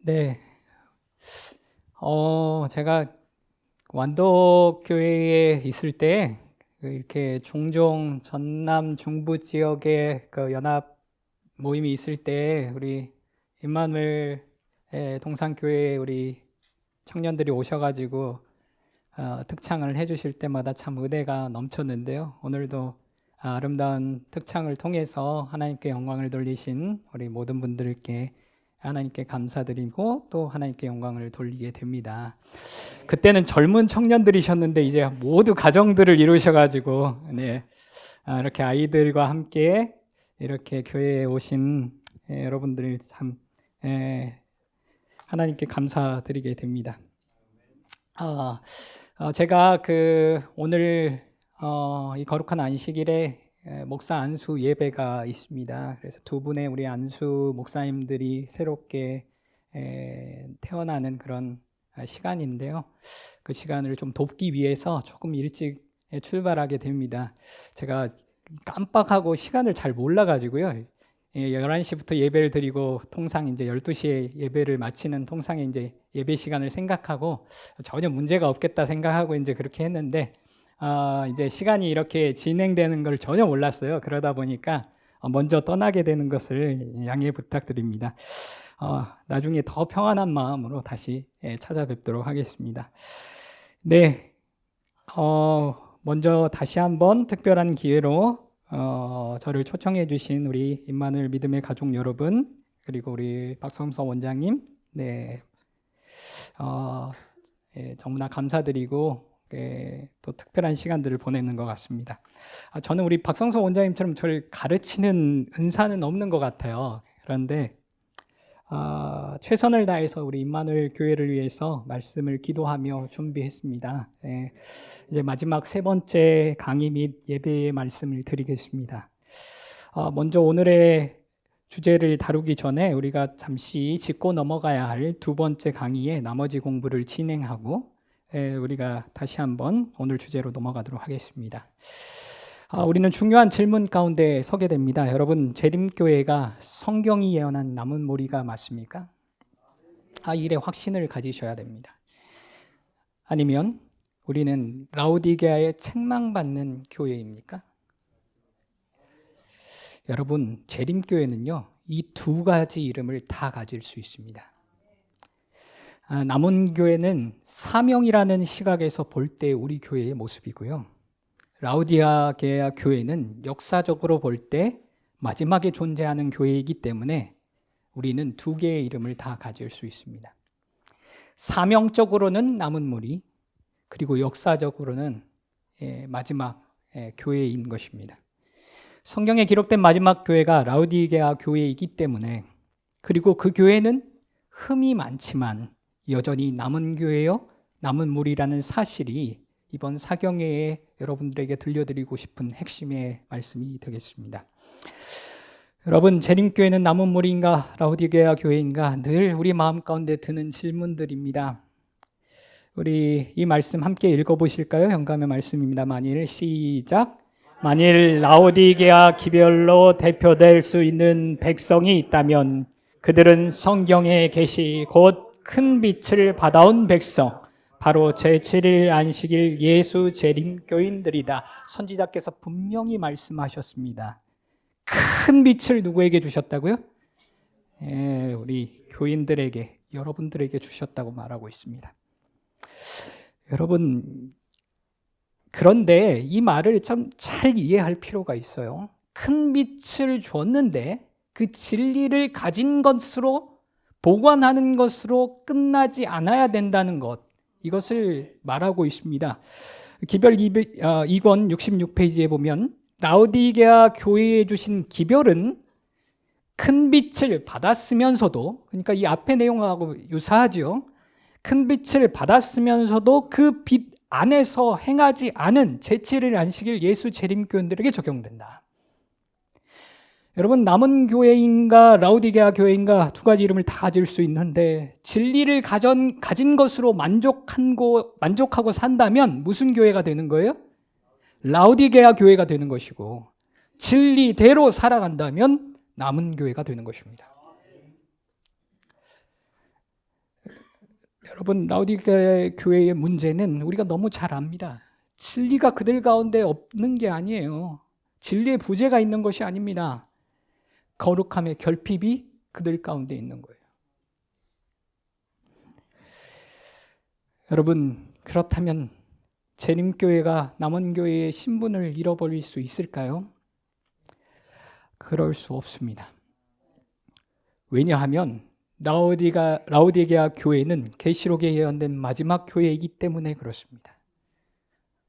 네, 제가 완도교회에 있을 때 이렇게 종종 전남 중부 지역에 그 연합 모임이 있을 때 우리 임마누엘 동산교회에 우리 청년들이 오셔가지고 특창을 해주실 때마다 참 은혜가 넘쳤는데요. 오늘도 아름다운 특창을 통해서 하나님께 영광을 돌리신 우리 모든 분들께 하나님께 감사드리고 또 하나님께 영광을 돌리게 됩니다. 그때는 젊은 청년들이셨는데 이제 모두 가정들을 이루셔가지고 이렇게 아이들과 함께 이렇게 교회에 오신 여러분들 참 하나님께 감사드리게 됩니다. 제가 오늘 이 거룩한 안식일에 목사 안수 예배가 있습니다. 그래서 두 분의 우리 안수 목사님들이 새롭게 태어나는 그런 시간인데요. 그 시간을 좀 돕기 위해서 조금 일찍 출발하게 됩니다. 제가 깜빡하고 시간을 잘 몰라가지고요. 11시부터 예배를 드리고 통상 이제 12시에 예배를 마치는 통상의 이제 예배 시간을 생각하고 전혀 문제가 없겠다 생각하고 이제 그렇게 했는데 이제 시간이 이렇게 진행되는 걸 전혀 몰랐어요. 그러다 보니까 먼저 떠나게 되는 것을 양해 부탁드립니다. 나중에 더 평안한 마음으로 다시 찾아뵙도록 하겠습니다. 네, 먼저 다시 한번 특별한 기회로 저를 초청해 주신 우리 임마누엘 믿음의 가족 여러분, 그리고 우리 박성서 원장님, 너무나 감사드리고 또 특별한 시간들을 보내는 것 같습니다. 저는 우리 박성서 원장님처럼 저를 가르치는 은사는 없는 것 같아요. 그런데 최선을 다해서 우리 임마누엘 교회를 위해서 말씀을 기도하며 준비했습니다. 이제 마지막 세 번째 강의 및 예배의 말씀을 드리겠습니다. 먼저 오늘의 주제를 다루기 전에 우리가 잠시 짚고 넘어가야 할 두 번째 강의의 나머지 공부를 진행하고 우리가 다시 한번 오늘 주제로 넘어가도록 하겠습니다. 우리는 중요한 질문 가운데 서게 됩니다. 여러분, 재림교회가 성경이 예언한 남은 무리가 맞습니까? 이 일에 확신을 가지셔야 됩니다. 아니면 우리는 라오디게아에 책망받는 교회입니까? 여러분, 재림교회는요, 이 두 가지 이름을 다 가질 수 있습니다. 남은 교회는 사명이라는 시각에서 볼 때 우리 교회의 모습이고요. 라오디게아 교회는 역사적으로 볼 때 마지막에 존재하는 교회이기 때문에 우리는 두 개의 이름을 다 가질 수 있습니다. 사명적으로는 남은 무리, 그리고 역사적으로는 마지막 교회인 것입니다. 성경에 기록된 마지막 교회가 라오디게아 교회이기 때문에, 그리고 그 교회는 흠이 많지만 여전히 남은 교회요, 남은 무리라는 사실이 이번 사경회에 여러분들에게 들려드리고 싶은 핵심의 말씀이 되겠습니다. 여러분, 재림교회는 남은 무리인가 라오디게아 교회인가 늘 우리 마음 가운데 드는 질문들입니다. 우리 이 말씀 함께 읽어보실까요? 영감의 말씀입니다. 만일 라오디게아 기별로 대표될 수 있는 백성이 있다면 그들은 성경에 계시 곧 큰 빛을 받아온 백성, 바로 제7일 안식일 예수 재림교인들이다. 선지자께서 분명히 말씀하셨습니다. 큰 빛을 누구에게 주셨다고요? 우리 교인들에게, 여러분들에게 주셨다고 말하고 있습니다. 여러분, 그런데 이 말을 참 잘 이해할 필요가 있어요. 큰 빛을 주었는데 그 진리를 가진 것으로, 보관하는 것으로 끝나지 않아야 된다는 것, 이것을 말하고 있습니다. 기별 2권 66페이지에 보면 라오디게아 교회에 주신 기별은 큰 빛을 받았으면서도, 그러니까 이 앞의 내용하고 유사하죠. 큰 빛을 받았으면서도 그 빛 안에서 행하지 않은 제7일 안식일 예수 재림교인들에게 적용된다. 여러분, 남은 교회인가 라오디게아 교회인가 두 가지 이름을 다 가질 수 있는데 진리를 가진 것으로 만족하고 산다면 무슨 교회가 되는 거예요? 라오디게아 교회가 되는 것이고, 진리대로 살아간다면 남은 교회가 되는 것입니다. 여러분, 라오디게아 교회의 문제는 우리가 너무 잘 압니다. 진리가 그들 가운데 없는 게 아니에요. 진리의 부재가 있는 것이 아닙니다. 거룩함의 결핍이 그들 가운데 있는 거예요. 여러분, 그렇다면 재림교회가 남원교회의 신분을 잃어버릴 수 있을까요? 그럴 수 없습니다. 왜냐하면 라오디게아 교회는 계시록에 예언된 마지막 교회이기 때문에 그렇습니다.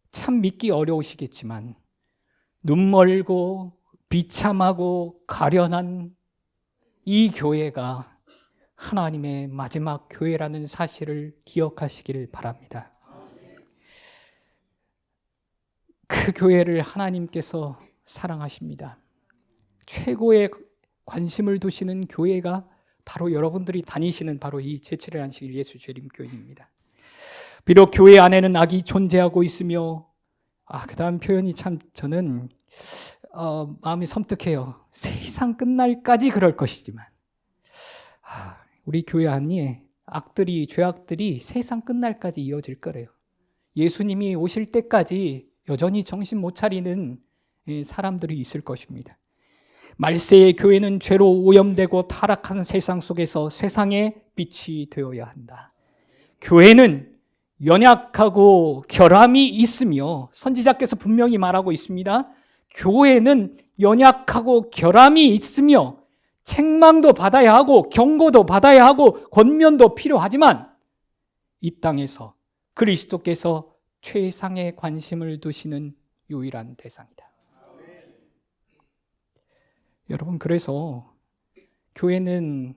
참 믿기 어려우시겠지만 눈멀고 비참하고 가련한 이 교회가 하나님의 마지막 교회라는 사실을 기억하시기를 바랍니다. 그 교회를 하나님께서 사랑하십니다. 최고의 관심을 두시는 교회가 바로 여러분들이 다니시는 바로 이 제7일 안식일 예수 재림교회입니다. 비록 교회 안에는 악이 존재하고 있으며 그 다음 표현이 참 저는 마음이 섬뜩해요. 세상 끝날까지 그럴 것이지만 우리 교회 안에 죄악들이 세상 끝날까지 이어질 거래요. 예수님이 오실 때까지 여전히 정신 못 차리는 사람들이 있을 것입니다. 말세의 교회는 죄로 오염되고 타락한 세상 속에서 세상의 빛이 되어야 한다. 교회는 연약하고 결함이 있으며 선지자께서 분명히 말하고 있습니다. 교회는 연약하고 결함이 있으며 책망도 받아야 하고 경고도 받아야 하고 권면도 필요하지만 이 땅에서 그리스도께서 최상의 관심을 두시는 유일한 대상이다. 여러분, 그래서 교회는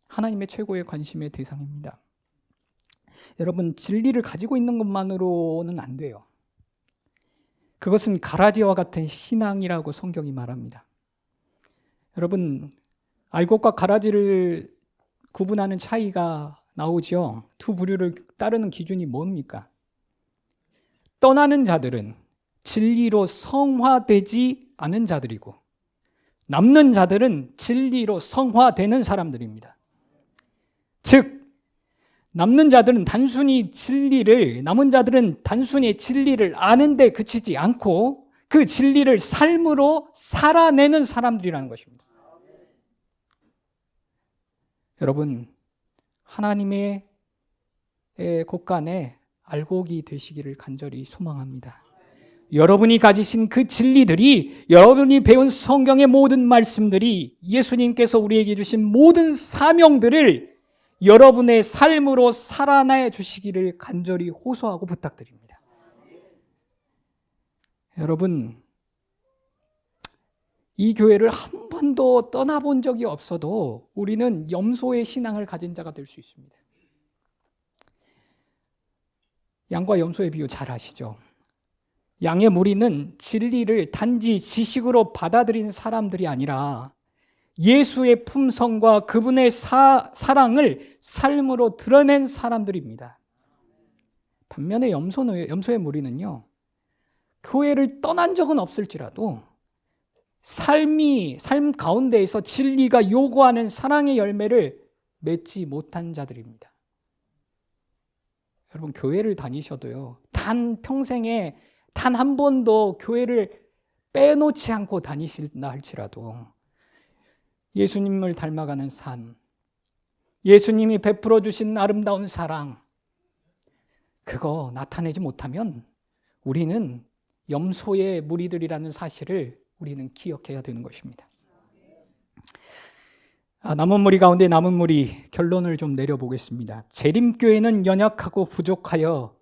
하나님의 최고의 관심의 대상입니다. 여러분, 진리를 가지고 있는 것만으로는 안 돼요. 그것은 가라지와 같은 신앙이라고 성경이 말합니다. 여러분, 알곡과 가라지를 구분하는 차이가 나오죠. 두 부류를 따르는 기준이 뭡니까? 떠나는 자들은 진리로 성화되지 않은 자들이고 남는 자들은 진리로 성화되는 사람들입니다. 즉, 남은 자들은 단순히 진리를 아는데 그치지 않고 그 진리를 삶으로 살아내는 사람들이라는 것입니다. 여러분, 하나님의 곳간에 알곡이 되시기를 간절히 소망합니다. 여러분이 가지신 그 진리들이, 여러분이 배운 성경의 모든 말씀들이, 예수님께서 우리에게 주신 모든 사명들을 여러분의 삶으로 살아내 주시기를 간절히 호소하고 부탁드립니다. 여러분, 이 교회를 한 번도 떠나본 적이 없어도 우리는 염소의 신앙을 가진 자가 될 수 있습니다. 양과 염소의 비유 잘 아시죠? 양의 무리는 진리를 단지 지식으로 받아들인 사람들이 아니라 예수의 품성과 그분의 사랑을 삶으로 드러낸 사람들입니다. 반면에 염소의 무리는요, 교회를 떠난 적은 없을지라도 삶 가운데에서 진리가 요구하는 사랑의 열매를 맺지 못한 자들입니다. 여러분, 교회를 다니셔도요, 평생에 단 한 번도 교회를 빼놓지 않고 다니신다 할지라도 예수님을 닮아가는 삶, 예수님이 베풀어 주신 아름다운 사랑, 그거 나타내지 못하면 우리는 염소의 무리들이라는 사실을 우리는 기억해야 되는 것입니다. 남은 무리 가운데 남은 무리, 결론을 좀 내려보겠습니다. 재림교회는 연약하고 부족하여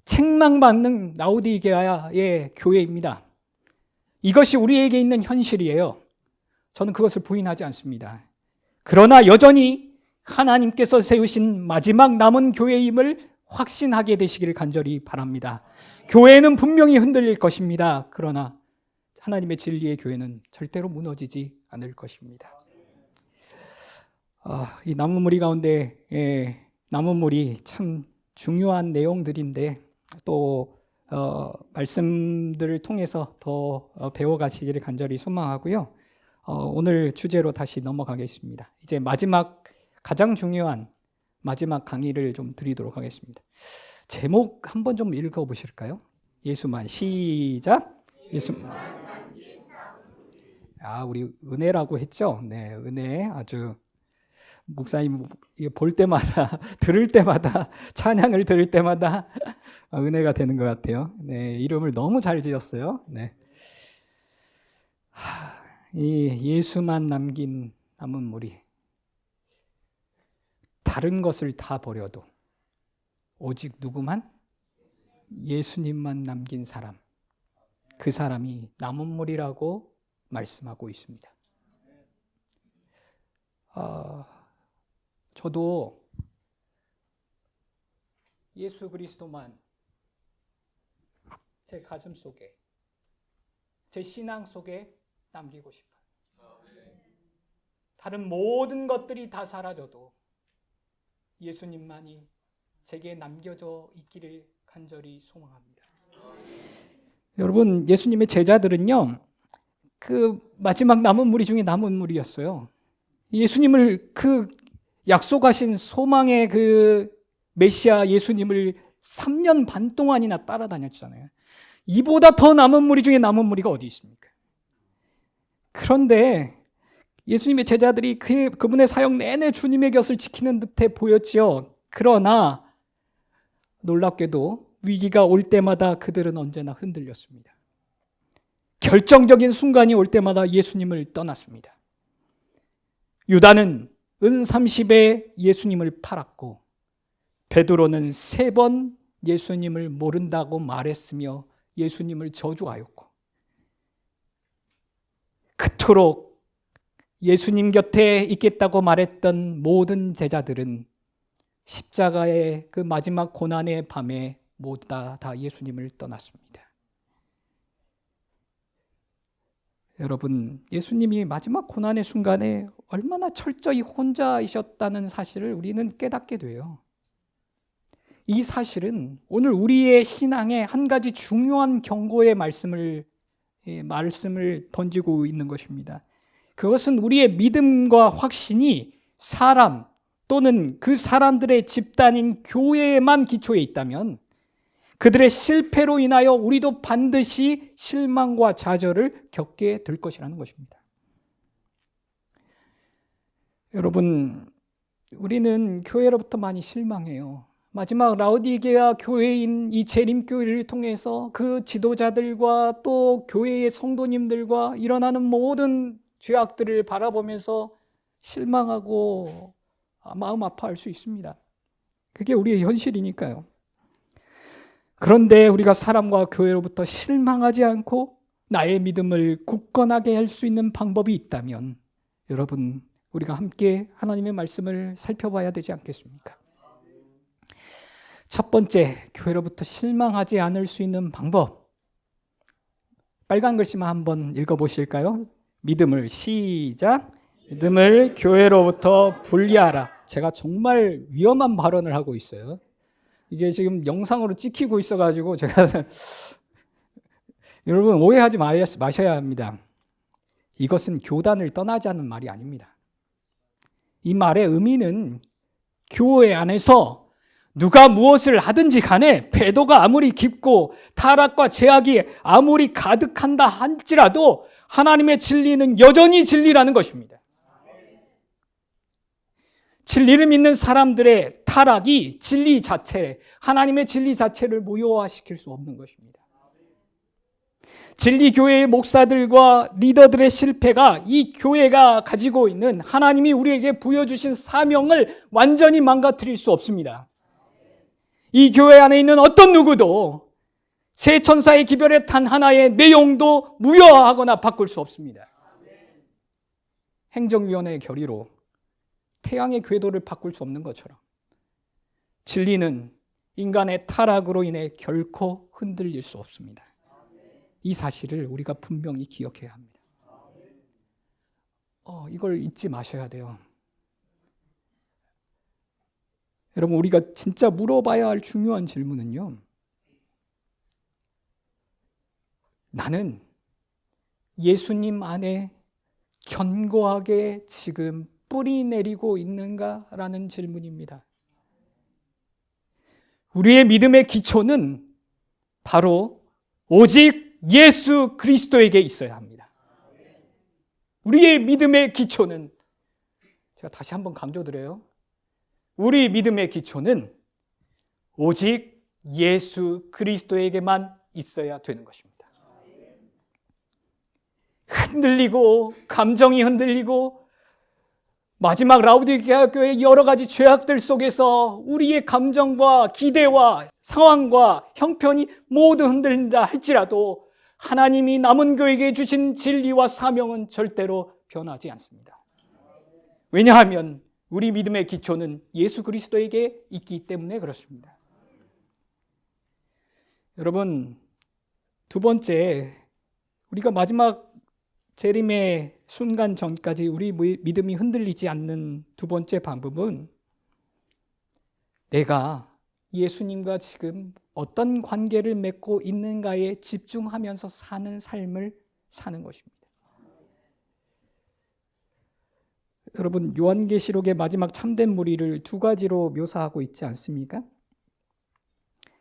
책망받는 라오디게아의 교회입니다. 이것이 우리에게 있는 현실이에요. 저는 그것을 부인하지 않습니다. 그러나 여전히 하나님께서 세우신 마지막 남은 교회임을 확신하게 되시기를 간절히 바랍니다. 교회는 분명히 흔들릴 것입니다. 그러나 하나님의 진리의 교회는 절대로 무너지지 않을 것입니다. 이 남은 무리 가운데 남은 무리 참 중요한 내용들인데 또 말씀들을 통해서 더 배워가시기를 간절히 소망하고요. 오늘 주제로 다시 넘어가겠습니다. 이제 마지막 가장 중요한 마지막 강의를 좀 드리도록 하겠습니다. 제목 한번 좀 읽어보실까요? 예수만. 시작. 예수만. 우리 은혜라고 했죠? 네, 은혜. 아주 목사님 볼 때마다 들을 때마다 찬양을 들을 때마다 은혜가 되는 것 같아요. 네, 이름을 너무 잘 지었어요. 네. 이 예수만 남긴 남은 무리. 다른 것을 다 버려도 오직 누구만? 예수님만 남긴 사람. 그 사람이 남은 무리라고 말씀하고 있습니다. 저도 예수 그리스도만 제 가슴 속에, 제 신앙 속에 남기고 싶어요. 다른 모든 것들이 다 사라져도 예수님만이 제게 남겨져 있기를 간절히 소망합니다. 여러분, 예수님의 제자들은요, 그 마지막 남은 무리 중에 남은 무리였어요. 예수님을 그 약속하신 소망의 그 메시아 예수님을 3년 반 동안이나 따라다녔잖아요. 이보다 더 남은 무리 중에 남은 무리가 어디 있습니까? 그런데 예수님의 제자들이 그분의 사역 내내 주님의 곁을 지키는 듯해 보였지요. 그러나 놀랍게도 위기가 올 때마다 그들은 언제나 흔들렸습니다. 결정적인 순간이 올 때마다 예수님을 떠났습니다. 유다는 은 30에 예수님을 팔았고, 베드로는 3번 예수님을 모른다고 말했으며 예수님을 저주하였고, 그토록 예수님 곁에 있겠다고 말했던 모든 제자들은 십자가의 그 마지막 고난의 밤에 모두 다 예수님을 떠났습니다. 여러분, 예수님이 마지막 고난의 순간에 얼마나 철저히 혼자이셨다는 사실을 우리는 깨닫게 돼요. 이 사실은 오늘 우리의 신앙에 한 가지 중요한 경고의 말씀을 던지고 있는 것입니다. 그것은 우리의 믿음과 확신이 사람 또는 그 사람들의 집단인 교회에만 기초해 있다면 그들의 실패로 인하여 우리도 반드시 실망과 좌절을 겪게 될 것이라는 것입니다. 여러분, 우리는 교회로부터 많이 실망해요. 마지막 라오디게아 교회인 이 재림교회를 통해서 그 지도자들과 또 교회의 성도님들과 일어나는 모든 죄악들을 바라보면서 실망하고 마음 아파할 수 있습니다. 그게 우리의 현실이니까요. 그런데 우리가 사람과 교회로부터 실망하지 않고 나의 믿음을 굳건하게 할 수 있는 방법이 있다면 여러분, 우리가 함께 하나님의 말씀을 살펴봐야 되지 않겠습니까? 첫 번째, 교회로부터 실망하지 않을 수 있는 방법. 빨간 글씨만 한번 읽어보실까요? 믿음을 시작. 믿음을 교회로부터 분리하라. 제가 정말 위험한 발언을 하고 있어요. 이게 지금 영상으로 찍히고 있어가지고 제가 여러분 오해하지 마셔야 합니다. 이것은 교단을 떠나자는 말이 아닙니다. 이 말의 의미는 교회 안에서 누가 무엇을 하든지 간에 배도가 아무리 깊고 타락과 죄악이 아무리 가득한다 할지라도 하나님의 진리는 여전히 진리라는 것입니다. 진리를 믿는 사람들의 타락이 진리 자체, 하나님의 진리 자체를 무효화시킬 수 없는 것입니다. 진리교회의 목사들과 리더들의 실패가 이 교회가 가지고 있는 하나님이 우리에게 부여주신 사명을 완전히 망가뜨릴 수 없습니다. 이 교회 안에 있는 어떤 누구도 세 천사의 기별의 단 하나의 내용도 무효화하거나 바꿀 수 없습니다. 행정위원회의 결의로 태양의 궤도를 바꿀 수 없는 것처럼 진리는 인간의 타락으로 인해 결코 흔들릴 수 없습니다. 이 사실을 우리가 분명히 기억해야 합니다. 이걸 잊지 마셔야 돼요. 여러분, 우리가 진짜 물어봐야 할 중요한 질문은요, 나는 예수님 안에 견고하게 지금 뿌리 내리고 있는가라는 질문입니다. 우리의 믿음의 기초는 바로 오직 예수 그리스도에게 있어야 합니다. 우리의 믿음의 기초는, 제가 다시 한번 강조드려요. 우리 믿음의 기초는 오직 예수 그리스도에게만 있어야 되는 것입니다. 흔들리고 감정이 흔들리고 마지막 라우디게아 교회의 여러 가지 죄악들 속에서 우리의 감정과 기대와 상황과 형편이 모두 흔들린다 할지라도 하나님이 남은 교회에게 주신 진리와 사명은 절대로 변하지 않습니다. 왜냐하면 우리 믿음의 기초는 예수 그리스도에게 있기 때문에 그렇습니다. 여러분, 두 번째, 우리가 마지막 재림의 순간 전까지 우리 믿음이 흔들리지 않는 두 번째 방법은 내가 예수님과 지금 어떤 관계를 맺고 있는가에 집중하면서 사는 삶을 사는 것입니다. 여러분, 요한계시록의 마지막 참된 무리를 두 가지로 묘사하고 있지 않습니까?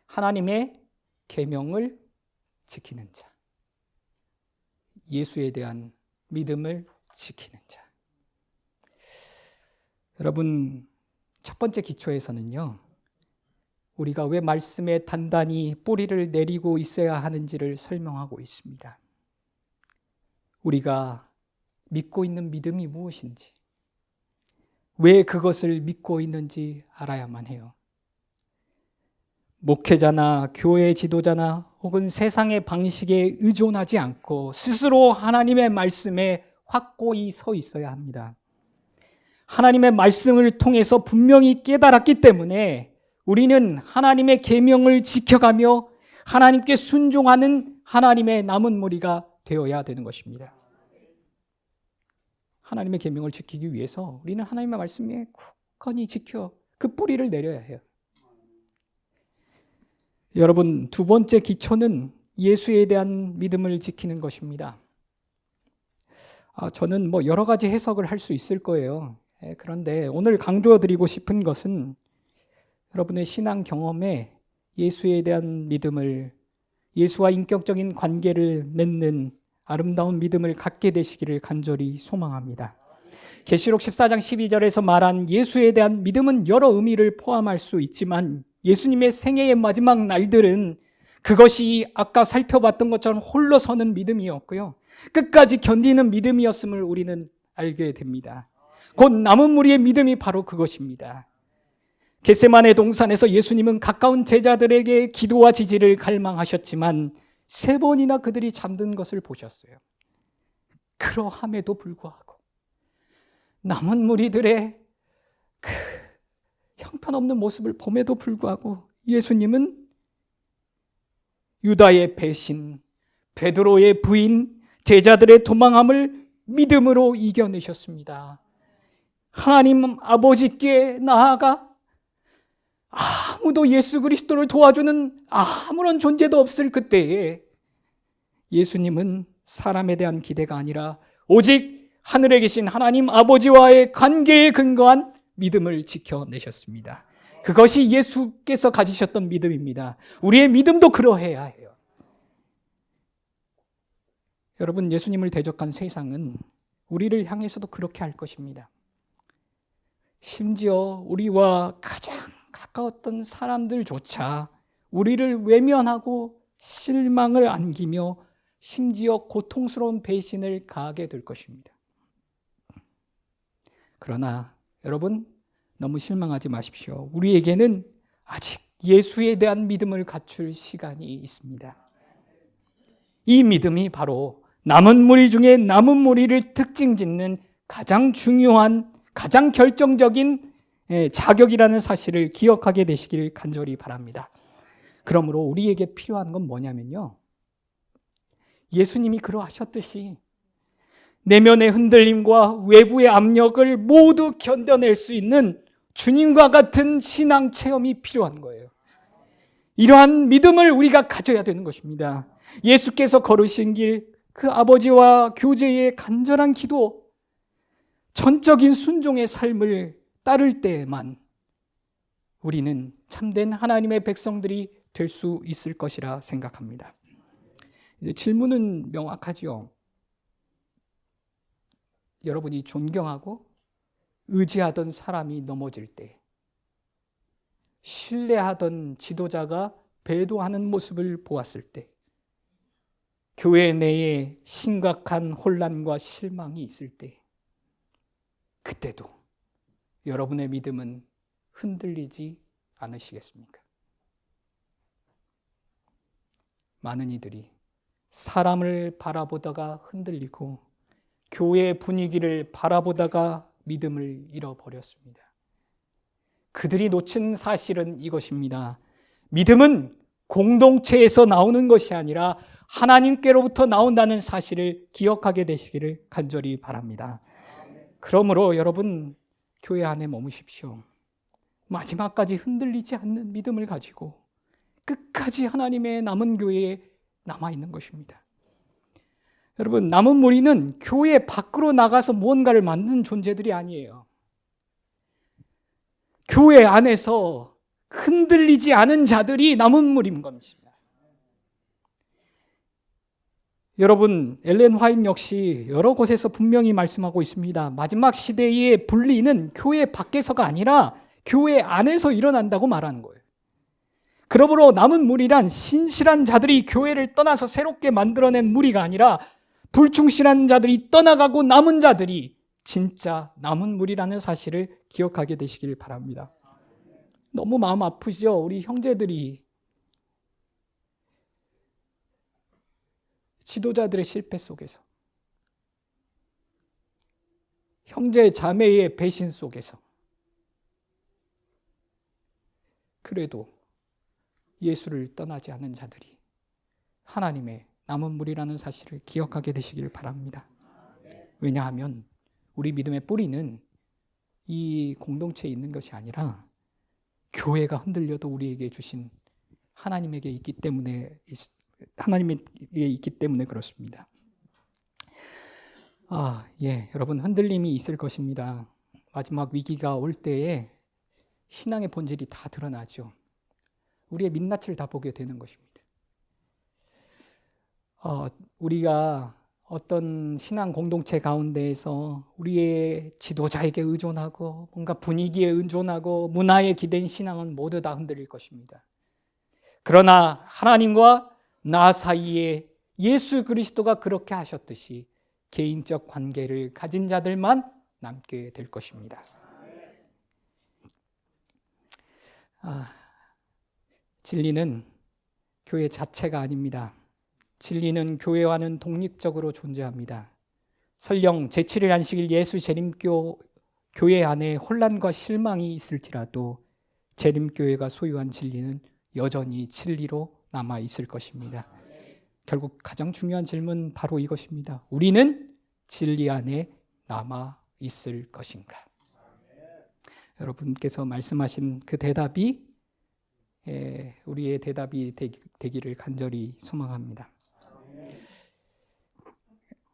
하나님의 계명을 지키는 자, 예수에 대한 믿음을 지키는 자. 여러분, 첫 번째 기초에서는요, 우리가 왜 말씀에 단단히 뿌리를 내리고 있어야 하는지를 설명하고 있습니다. 우리가 믿고 있는 믿음이 무엇인지, 왜 그것을 믿고 있는지 알아야만 해요. 목회자나 교회 지도자나 혹은 세상의 방식에 의존하지 않고 스스로 하나님의 말씀에 확고히 서 있어야 합니다. 하나님의 말씀을 통해서 분명히 깨달았기 때문에 우리는 하나님의 계명을 지켜가며 하나님께 순종하는 하나님의 남은 무리가 되어야 되는 것입니다. 하나님의 계명을 지키기 위해서 우리는 하나님의 말씀에 굳건히 지켜 그 뿌리를 내려야 해요. 여러분, 두 번째 기초는 예수에 대한 믿음을 지키는 것입니다. 저는 여러 가지 해석을 할 수 있을 거예요. 그런데 오늘 강조드리고 싶은 것은 여러분의 신앙 경험에 예수에 대한 믿음을, 예수와 인격적인 관계를 맺는 아름다운 믿음을 갖게 되시기를 간절히 소망합니다. 계시록 14장 12절에서 말한 예수에 대한 믿음은 여러 의미를 포함할 수 있지만 예수님의 생애의 마지막 날들은 그것이 아까 살펴봤던 것처럼 홀로 서는 믿음이었고요, 끝까지 견디는 믿음이었음을 우리는 알게 됩니다. 곧 남은 무리의 믿음이 바로 그것입니다. 겟세마네 동산에서 예수님은 가까운 제자들에게 기도와 지지를 갈망하셨지만 3번이나 그들이 잠든 것을 보셨어요. 그러함에도 불구하고 남은 무리들의 그 형편없는 모습을 봄에도 불구하고 예수님은 유다의 배신, 베드로의 부인, 제자들의 도망함을 믿음으로 이겨내셨습니다. 하나님 아버지께 나아가 아무도 예수 그리스도를 도와주는 아무런 존재도 없을 그때에 예수님은 사람에 대한 기대가 아니라 오직 하늘에 계신 하나님 아버지와의 관계에 근거한 믿음을 지켜내셨습니다. 그것이 예수께서 가지셨던 믿음입니다. 우리의 믿음도 그러해야 해요. 여러분, 예수님을 대적한 세상은 우리를 향해서도 그렇게 할 것입니다. 심지어 우리와 가장 가까웠던 사람들조차 우리를 외면하고 실망을 안기며 심지어 고통스러운 배신을 가하게 될 것입니다. 그러나 여러분, 너무 실망하지 마십시오. 우리에게는 아직 예수에 대한 믿음을 갖출 시간이 있습니다. 이 믿음이 바로 남은 무리 중에 남은 무리를 특징 짓는 가장 중요한, 가장 결정적인 자격이라는 사실을 기억하게 되시기를 간절히 바랍니다. 그러므로 우리에게 필요한 건 뭐냐면요, 예수님이 그러하셨듯이 내면의 흔들림과 외부의 압력을 모두 견뎌낼 수 있는 주님과 같은 신앙 체험이 필요한 거예요. 이러한 믿음을 우리가 가져야 되는 것입니다. 예수께서 걸으신 길, 그 아버지와 교제의 간절한 기도, 전적인 순종의 삶을 따를 때에만 우리는 참된 하나님의 백성들이 될 수 있을 것이라 생각합니다. 이제 질문은 명확하지요. 여러분이 존경하고 의지하던 사람이 넘어질 때, 신뢰하던 지도자가 배도하는 모습을 보았을 때, 교회 내에 심각한 혼란과 실망이 있을 때, 그때도 여러분의 믿음은 흔들리지 않으시겠습니까? 많은 이들이 사람을 바라보다가 흔들리고 교회 분위기를 바라보다가 믿음을 잃어버렸습니다. 그들이 놓친 사실은 이것입니다. 믿음은 공동체에서 나오는 것이 아니라 하나님께로부터 나온다는 사실을 기억하게 되시기를 간절히 바랍니다. 그러므로 여러분, 교회 안에 머무십시오. 마지막까지 흔들리지 않는 믿음을 가지고 끝까지 하나님의 남은 교회에 남아있는 것입니다. 여러분, 남은 무리는 교회 밖으로 나가서 무언가를 만든 존재들이 아니에요. 교회 안에서 흔들리지 않은 자들이 남은 무리인 겁니다. 여러분, 엘렌 화이트 역시 여러 곳에서 분명히 말씀하고 있습니다. 마지막 시대의 분리는 교회 밖에서가 아니라 교회 안에서 일어난다고 말하는 거예요. 그러므로 남은 무리란 신실한 자들이 교회를 떠나서 새롭게 만들어낸 무리가 아니라 불충실한 자들이 떠나가고 남은 자들이 진짜 남은 무리라는 사실을 기억하게 되시길 바랍니다. 너무 마음 아프죠? 우리 형제들이 지도자들의 실패 속에서, 형제 자매의 배신 속에서, 그래도 예수를 떠나지 않은 자들이 하나님의 남은 무리라는 사실을 기억하게 되시길 바랍니다. 왜냐하면 우리 믿음의 뿌리는 이 공동체에 있는 것이 아니라 교회가 흔들려도 우리에게 주신 하나님에게 있기 때문에 그렇습니다. 여러분, 흔들림이 있을 것입니다. 마지막 위기가 올 때에 신앙의 본질이 다 드러나죠. 우리의 민낯을 다 보게 되는 것입니다. 우리가 어떤 신앙 공동체 가운데에서 우리의 지도자에게 의존하고 뭔가 분위기에 의존하고 문화에 기댄 신앙은 모두 다 흔들릴 것입니다. 그러나 하나님과 나 사이에 예수 그리스도가 그렇게 하셨듯이 개인적 관계를 가진 자들만 남게 될 것입니다. 진리는 교회 자체가 아닙니다. 진리는 교회와는 독립적으로 존재합니다. 설령 제7일 안식일 예수 재림교 교회 안에 혼란과 실망이 있을지라도 재림교회가 소유한 진리는 여전히 진리로 남아 있을 것입니다. 결국 가장 중요한 질문 바로 이것입니다. 우리는 진리 안에 남아 있을 것인가? 여러분께서 말씀하신 그 대답이 우리의 대답이 되기를 간절히 소망합니다.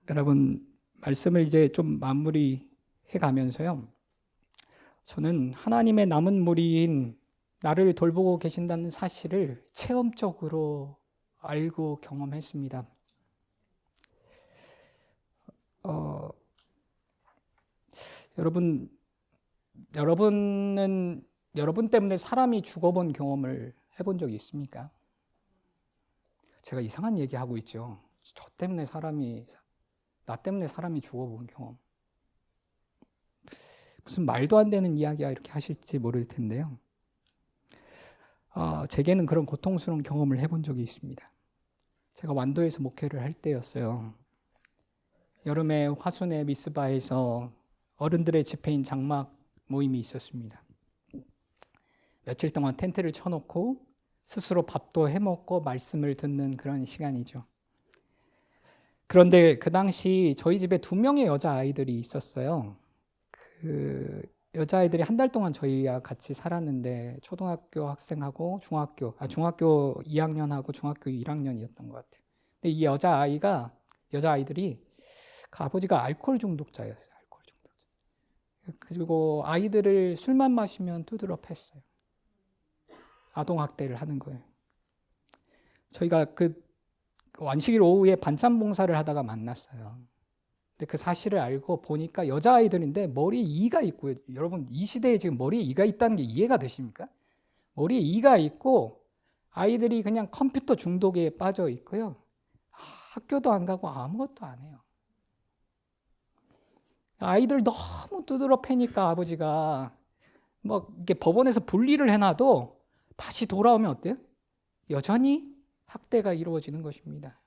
여러분, 말씀을 이제 좀 마무리해 가면서요, 저는 하나님의 남은 무리인 나를 돌보고 계신다는 사실을 체험적으로 알고 경험했습니다. 여러분은 여러분 때문에 사람이 죽어본 경험을 해본 적이 있습니까? 제가 이상한 얘기하고 있죠. 나 때문에 사람이 죽어본 경험. 무슨 말도 안 되는 이야기야 이렇게 하실지 모를 텐데요. 제게는 그런 고통스러운 경험을 해본 적이 있습니다. 제가 완도에서 목회를 할 때였어요. 여름에 화순의 미스바에서 어른들의 집회인 장막 모임이 있었습니다. 며칠 동안 텐트를 쳐놓고 스스로 밥도 해먹고 말씀을 듣는 그런 시간이죠. 그런데 그 당시 저희 집에 2명의 여자아이들이 있었어요. 그 여자아이들이 한 달 동안 저희와 같이 살았는데 초등학교 학생하고 중학교 2학년하고 중학교 1학년이었던 것 같아요. 근데 이 여자아이들이 아버지가 알코올 중독자였어요. 그리고 아이들을 술만 마시면 두드러 팼어요. 아동학대를 하는 거예요. 저희가 그 완식일 오후에 반찬 봉사를 하다가 만났어요. 근데 그 사실을 알고 보니까 여자아이들인데 머리에 이가 있고요. 여러분 이 시대에 지금 머리에 이가 있다는 게 이해가 되십니까? 머리에 이가 있고 아이들이 그냥 컴퓨터 중독에 빠져 있고요. 학교도 안 가고 아무것도 안 해요. 아이들 너무 두드러 패니까 아버지가 뭐 이게 법원에서 분리를 해놔도 다시 돌아오면 어때요? 여전히 학대가 이루어지는 것입니다.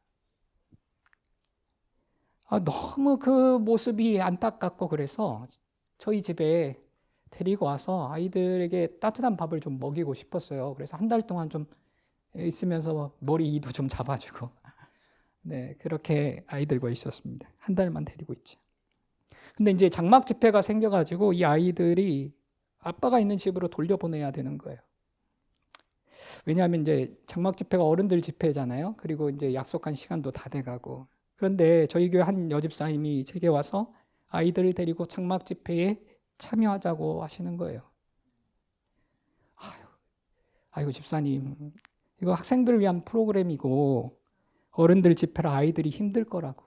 너무 그 모습이 안타깝고 그래서 저희 집에 데리고 와서 아이들에게 따뜻한 밥을 좀 먹이고 싶었어요. 그래서 한 달 동안 좀 있으면서 머리 이도 좀 잡아주고 네, 그렇게 아이들과 있었습니다. 한 달만 데리고 있죠. 근데 이제 장막 집회가 생겨가지고 이 아이들이 아빠가 있는 집으로 돌려보내야 되는 거예요. 왜냐하면 이제 장막 집회가 어른들 집회잖아요. 그리고 이제 약속한 시간도 다 돼가고. 그런데 저희 교회 한 여집사님이 제게 와서 아이들을 데리고 장막 집회에 참여하자고 하시는 거예요. 아이고 집사님, 이거 학생들을 위한 프로그램이고 어른들 집회라 아이들이 힘들 거라고.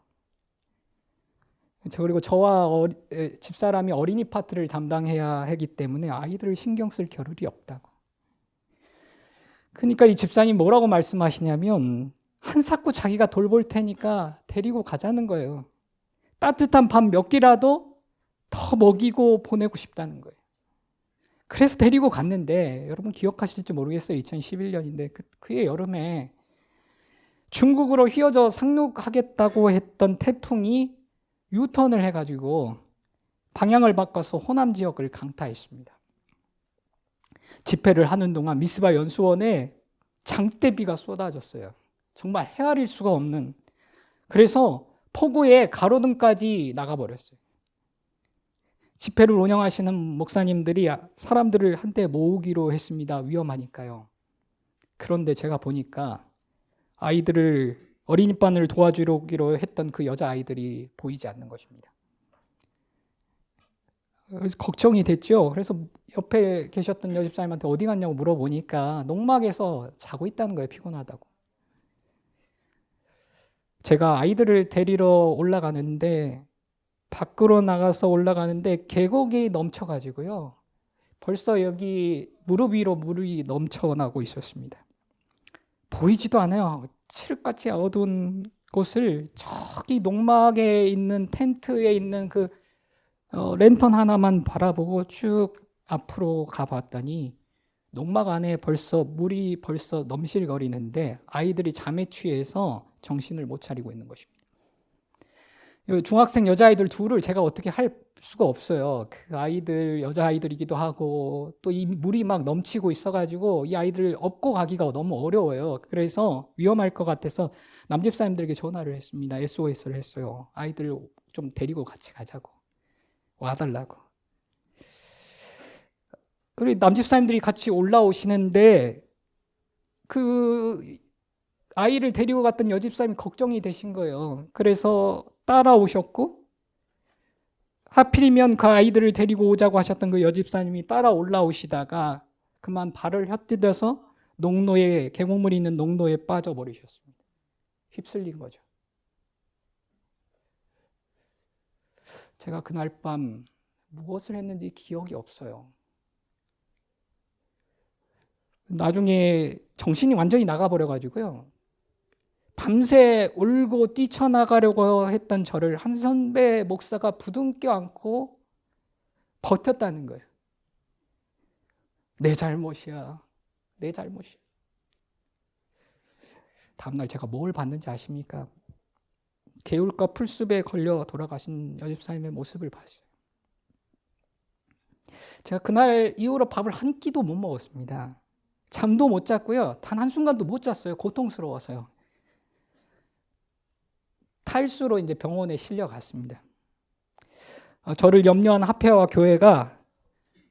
그리고 저와 집사람이 어린이 파트를 담당해야 하기 때문에 아이들을 신경 쓸 겨를이 없다고. 그러니까 이 집사님 뭐라고 말씀하시냐면 한사코 자기가 돌볼 테니까 데리고 가자는 거예요. 따뜻한 밥 몇 끼라도 더 먹이고 보내고 싶다는 거예요. 그래서 데리고 갔는데 여러분 기억하실지 모르겠어요. 2011년인데 그해 여름에 중국으로 휘어져 상륙하겠다고 했던 태풍이 유턴을 해가지고 방향을 바꿔서 호남 지역을 강타했습니다. 집회를 하는 동안 미스바 연수원에 장대비가 쏟아졌어요. 정말 헤아릴 수가 없는. 그래서 폭우에 가로등까지 나가버렸어요. 집회를 운영하시는 목사님들이 사람들을 한때 모으기로 했습니다. 위험하니까요. 그런데 제가 보니까 아이들을 어린이반을 도와주기로 했던 그 여자아이들이 보이지 않는 것입니다. 그래서 걱정이 됐죠. 그래서 옆에 계셨던 여집사님한테 어디 갔냐고 물어보니까 농막에서 자고 있다는 거예요. 피곤하다고. 제가 아이들을 데리러 올라가는데 밖으로 나가서 올라가는데 계곡이 넘쳐가지고요. 벌써 여기 무릎 위로 물이 넘쳐나고 있었습니다. 보이지도 않아요. 칠흑같이 어두운 곳을 저기 농막에 있는 텐트에 있는 그 랜턴 하나만 바라보고 쭉 앞으로 가봤더니 농막 안에 물이 벌써 넘실거리는데 아이들이 잠에 취해서 정신을 못 차리고 있는 것입니다. 중학생 여자아이들 둘을 제가 어떻게 할 수가 없어요. 그 아이들 여자아이들이기도 하고 또 이 물이 막 넘치고 있어가지고 이 아이들 업고 가기가 너무 어려워요. 그래서 위험할 것 같아서 남집사님들에게 전화를 했습니다. SOS를 했어요. 아이들 좀 데리고 같이 가자고 와달라고. 그리고 남집사님들이 같이 올라오시는데 그 아이를 데리고 갔던 여집사님이 걱정이 되신 거예요. 그래서 따라오셨고 하필이면 그 아이들을 데리고 오자고 하셨던 그 여집사님이 따라 올라오시다가 그만 발을 헛디뎌서 농로에 계곡물이 있는 농로에 빠져버리셨습니다. 휩쓸린 거죠. 제가 그날 밤 무엇을 했는지 기억이 없어요. 나중에 정신이 완전히 나가버려가지고요. 밤새 울고 뛰쳐나가려고 했던 저를 한 선배 목사가 부둥켜 안고 버텼다는 거예요. 내 잘못이야. 내 잘못이야. 다음날 제가 뭘 봤는지 아십니까? 개울가 풀숲에 걸려 돌아가신 여집사님의 모습을 봤어요. 제가 그날 이후로 밥을 한 끼도 못 먹었습니다. 잠도 못 잤고요. 단 한순간도 못 잤어요. 고통스러워서요. 탈수로 이제 병원에 실려갔습니다. 저를 염려한 합회와 교회가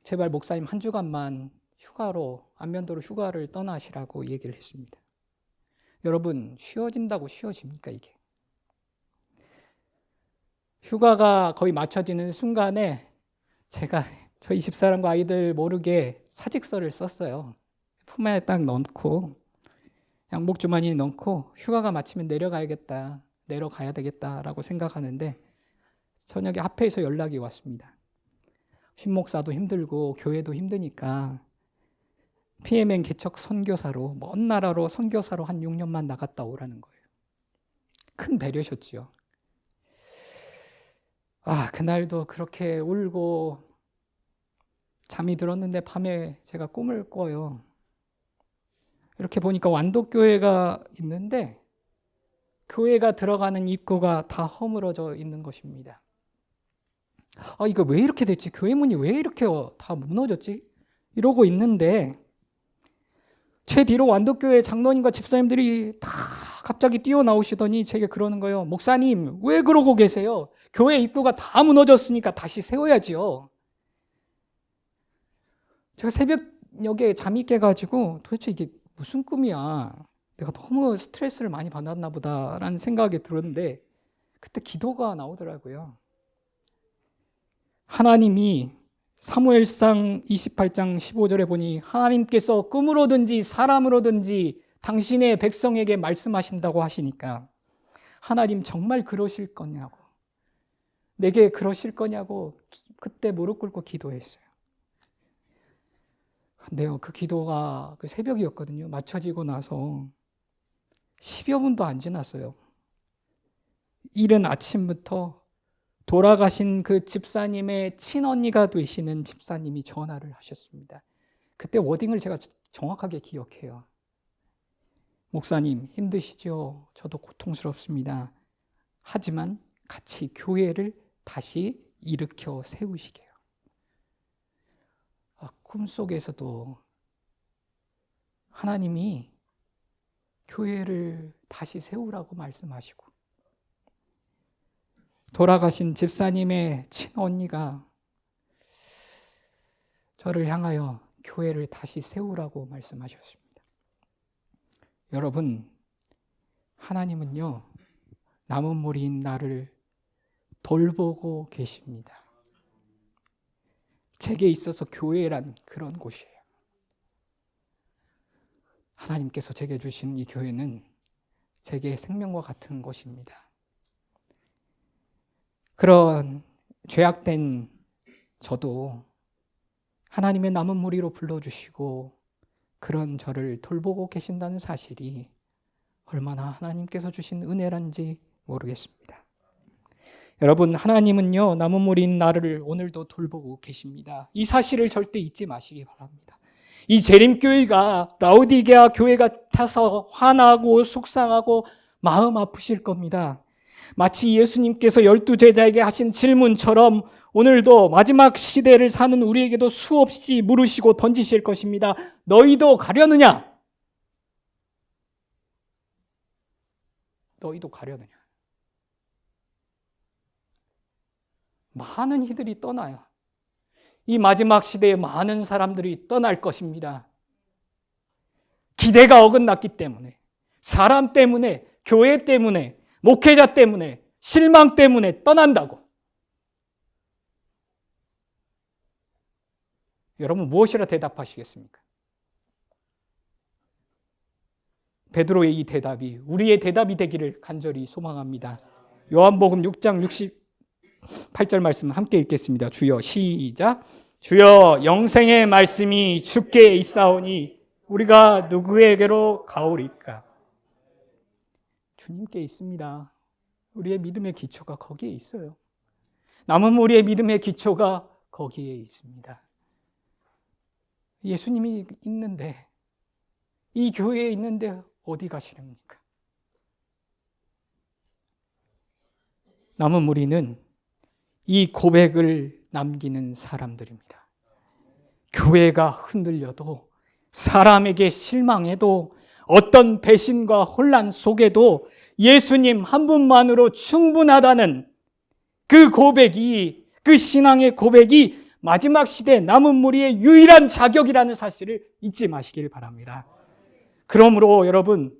제발 목사님 한 주간만 휴가로 안면도로 휴가를 떠나시라고 얘기를 했습니다. 여러분 쉬어진다고 쉬어집니까 이게? 휴가가 거의 맞춰지는 순간에 제가 저희 집사람과 아이들 모르게 사직서를 썼어요. 품에 딱 넣고 양복 주머니에 넣고 휴가가 마치면 내려가야 되겠다라고 생각하는데 저녁에 앞에서 연락이 왔습니다. 신목사도 힘들고 교회도 힘드니까 PMN 개척 선교사로 먼 나라로 선교사로 한 6년만 나갔다 오라는 거예요. 큰 배려셨지요. 그날도 그렇게 울고 잠이 들었는데 밤에 제가 꿈을 꿔요. 이렇게 보니까 완독교회가 있는데 교회가 들어가는 입구가 다 허물어져 있는 것입니다. 이거 왜 이렇게 됐지? 교회 문이 왜 이렇게 다 무너졌지? 이러고 있는데 제 뒤로 완독교회 장로님과 집사님들이 다 갑자기 뛰어나오시더니 제게 그러는 거예요. 목사님, 왜 그러고 계세요? 교회 입구가 다 무너졌으니까 다시 세워야지요. 제가 새벽녘에 잠이 깨가지고 도대체 이게 무슨 꿈이야? 내가 너무 스트레스를 많이 받았나 보다라는 생각이 들었는데 그때 기도가 나오더라고요. 하나님이 사무엘상 28장 15절에 보니 하나님께서 꿈으로든지 사람으로든지 당신의 백성에게 말씀하신다고 하시니까 하나님 정말 그러실 거냐고, 내게 그러실 거냐고 그때 무릎 꿇고 기도했어요. 근데요, 그 기도가 그 새벽이었거든요. 맞춰지고 나서 10여 분도 안 지났어요. 이른 아침부터 돌아가신 그 집사님의 친언니가 되시는 집사님이 전화를 하셨습니다. 그때 워딩을 제가 정확하게 기억해요. 목사님, 힘드시죠? 저도 고통스럽습니다. 하지만 같이 교회를 다시 일으켜 세우시게요. 꿈속에서도 하나님이 교회를 다시 세우라고 말씀하시고 돌아가신 집사님의 친언니가 저를 향하여 교회를 다시 세우라고 말씀하셨습니다. 여러분, 하나님은요, 남은 무리인 나를 돌보고 계십니다. 제게 있어서 교회란 그런 곳이에요. 하나님께서 제게 주신 이 교회는 제게 생명과 같은 곳입니다. 그런 죄악된 저도 하나님의 남은 무리로 불러주시고 그런 저를 돌보고 계신다는 사실이 얼마나 하나님께서 주신 은혜란지 모르겠습니다. 여러분, 하나님은요, 남은 무리인 나를 오늘도 돌보고 계십니다. 이 사실을 절대 잊지 마시기 바랍니다. 이 재림교회가 라오디게아 교회 같아서 화나고 속상하고 마음 아프실 겁니다. 마치 예수님께서 12제자에게 하신 질문처럼 오늘도 마지막 시대를 사는 우리에게도 수없이 물으시고 던지실 것입니다. 너희도 가려느냐? 너희도 가려느냐? 많은 이들이 떠나요. 이 마지막 시대에 많은 사람들이 떠날 것입니다. 기대가 어긋났기 때문에, 사람 때문에, 교회 때문에, 목회자 때문에, 실망 때문에 떠난다고. 여러분, 무엇이라 대답하시겠습니까? 베드로의 이 대답이 우리의 대답이 되기를 간절히 소망합니다. 요한복음 6장 68절 말씀 함께 읽겠습니다. 주여, 시작. 주여, 영생의 말씀이 주께 있사오니 우리가 누구에게로 가오리까? 주님께 있습니다. 우리의 믿음의 기초가 거기에 있어요. 남은 우리의 믿음의 기초가 거기에 있습니다. 예수님이 있는데, 이 교회에 있는데 어디 가시렵니까? 남은 우리는 이 고백을 남기는 사람들입니다. 교회가 흔들려도, 사람에게 실망해도, 어떤 배신과 혼란 속에도 예수님 한 분만으로 충분하다는 그 고백이, 그 신앙의 고백이 마지막 시대 남은 무리의 유일한 자격이라는 사실을 잊지 마시길 바랍니다. 그러므로 여러분,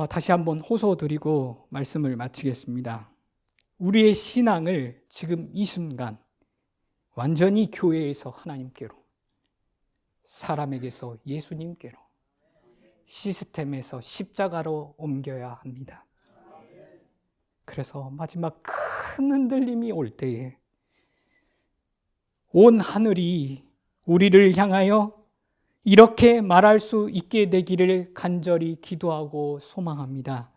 다시 한번 호소드리고 말씀을 마치겠습니다. 우리의 신앙을 지금 이 순간 완전히 교회에서 하나님께로, 사람에게서 예수님께로, 시스템에서 십자가로 옮겨야 합니다. 그래서 마지막 큰 흔들림이 올 때에 온 하늘이 우리를 향하여 이렇게 말할 수 있게 되기를 간절히 기도하고 소망합니다.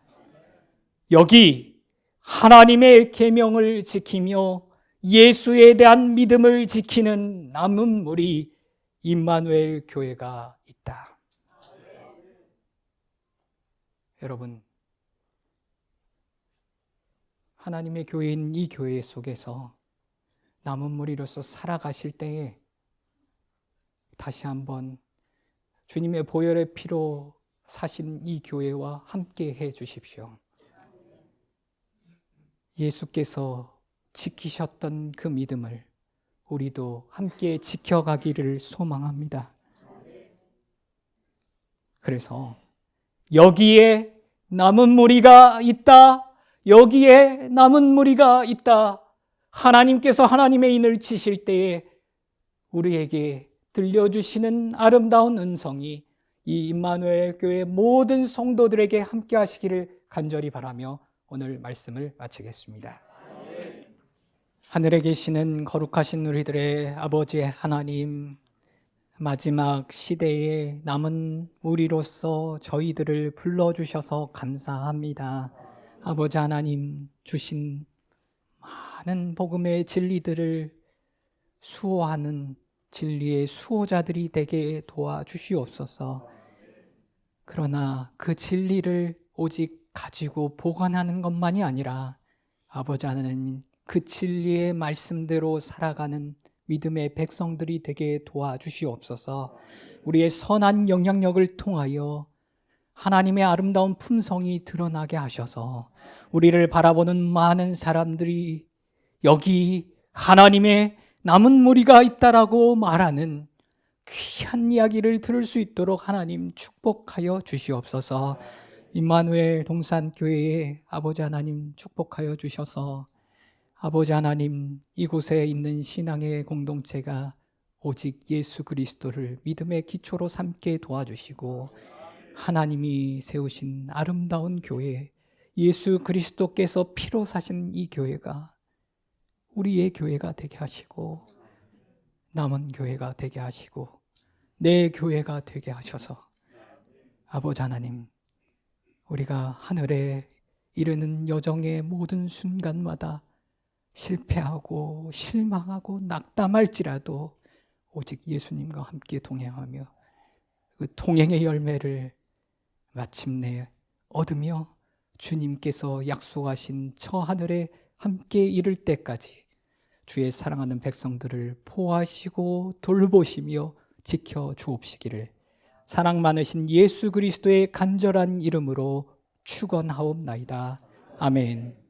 여기 하나님의 계명을 지키며 예수에 대한 믿음을 지키는 남은 무리 임마누엘 교회가 있다. 여러분, 하나님의 교회인 이 교회 속에서 남은 무리로서 살아가실 때에 다시 한번 주님의 보혈의 피로 사신 이 교회와 함께 해 주십시오. 예수께서 지키셨던 그 믿음을 우리도 함께 지켜가기를 소망합니다. 그래서 여기에 남은 무리가 있다. 여기에 남은 무리가 있다. 하나님께서 하나님의 인을 치실 때에 우리에게 들려주시는 아름다운 음성이 이 임마누엘 교회 모든 성도들에게 함께 하시기를 간절히 바라며 오늘 말씀을 마치겠습니다. 하늘에 계시는 거룩하신 우리들의 아버지 하나님, 마지막 시대에 남은 우리로서 저희들을 불러주셔서 감사합니다. 아버지 하나님, 주신 많은 복음의 진리들을 수호하는 진리의 수호자들이 되게 도와주시옵소서. 그러나 그 진리를 오직 가지고 보관하는 것만이 아니라 아버지 하나님, 그 진리의 말씀대로 살아가는 믿음의 백성들이 되게 도와주시옵소서. 우리의 선한 영향력을 통하여 하나님의 아름다운 품성이 드러나게 하셔서 우리를 바라보는 많은 사람들이 여기 하나님의 남은 무리가 있다라고 말하는 귀한 이야기를 들을 수 있도록 하나님 축복하여 주시옵소서. 임마누엘 동산교회에 아버지 하나님 축복하여 주셔서 아버지 하나님, 이곳에 있는 신앙의 공동체가 오직 예수 그리스도를 믿음의 기초로 삼게 도와주시고 하나님이 세우신 아름다운 교회, 예수 그리스도께서 피로 사신 이 교회가 우리의 교회가 되게 하시고 남은 교회가 되게 하시고 내 교회가 되게 하셔서 아버지 하나님, 우리가 하늘에 이르는 여정의 모든 순간마다 실패하고 실망하고 낙담할지라도 오직 예수님과 함께 동행하며 그 동행의 열매를 마침내 얻으며 주님께서 약속하신 저 하늘에 함께 이를 때까지 주의 사랑하는 백성들을 보호하시고 돌보시며 지켜 주옵시기를 사랑 많으신 예수 그리스도의 간절한 이름으로 축원하옵나이다. 아멘.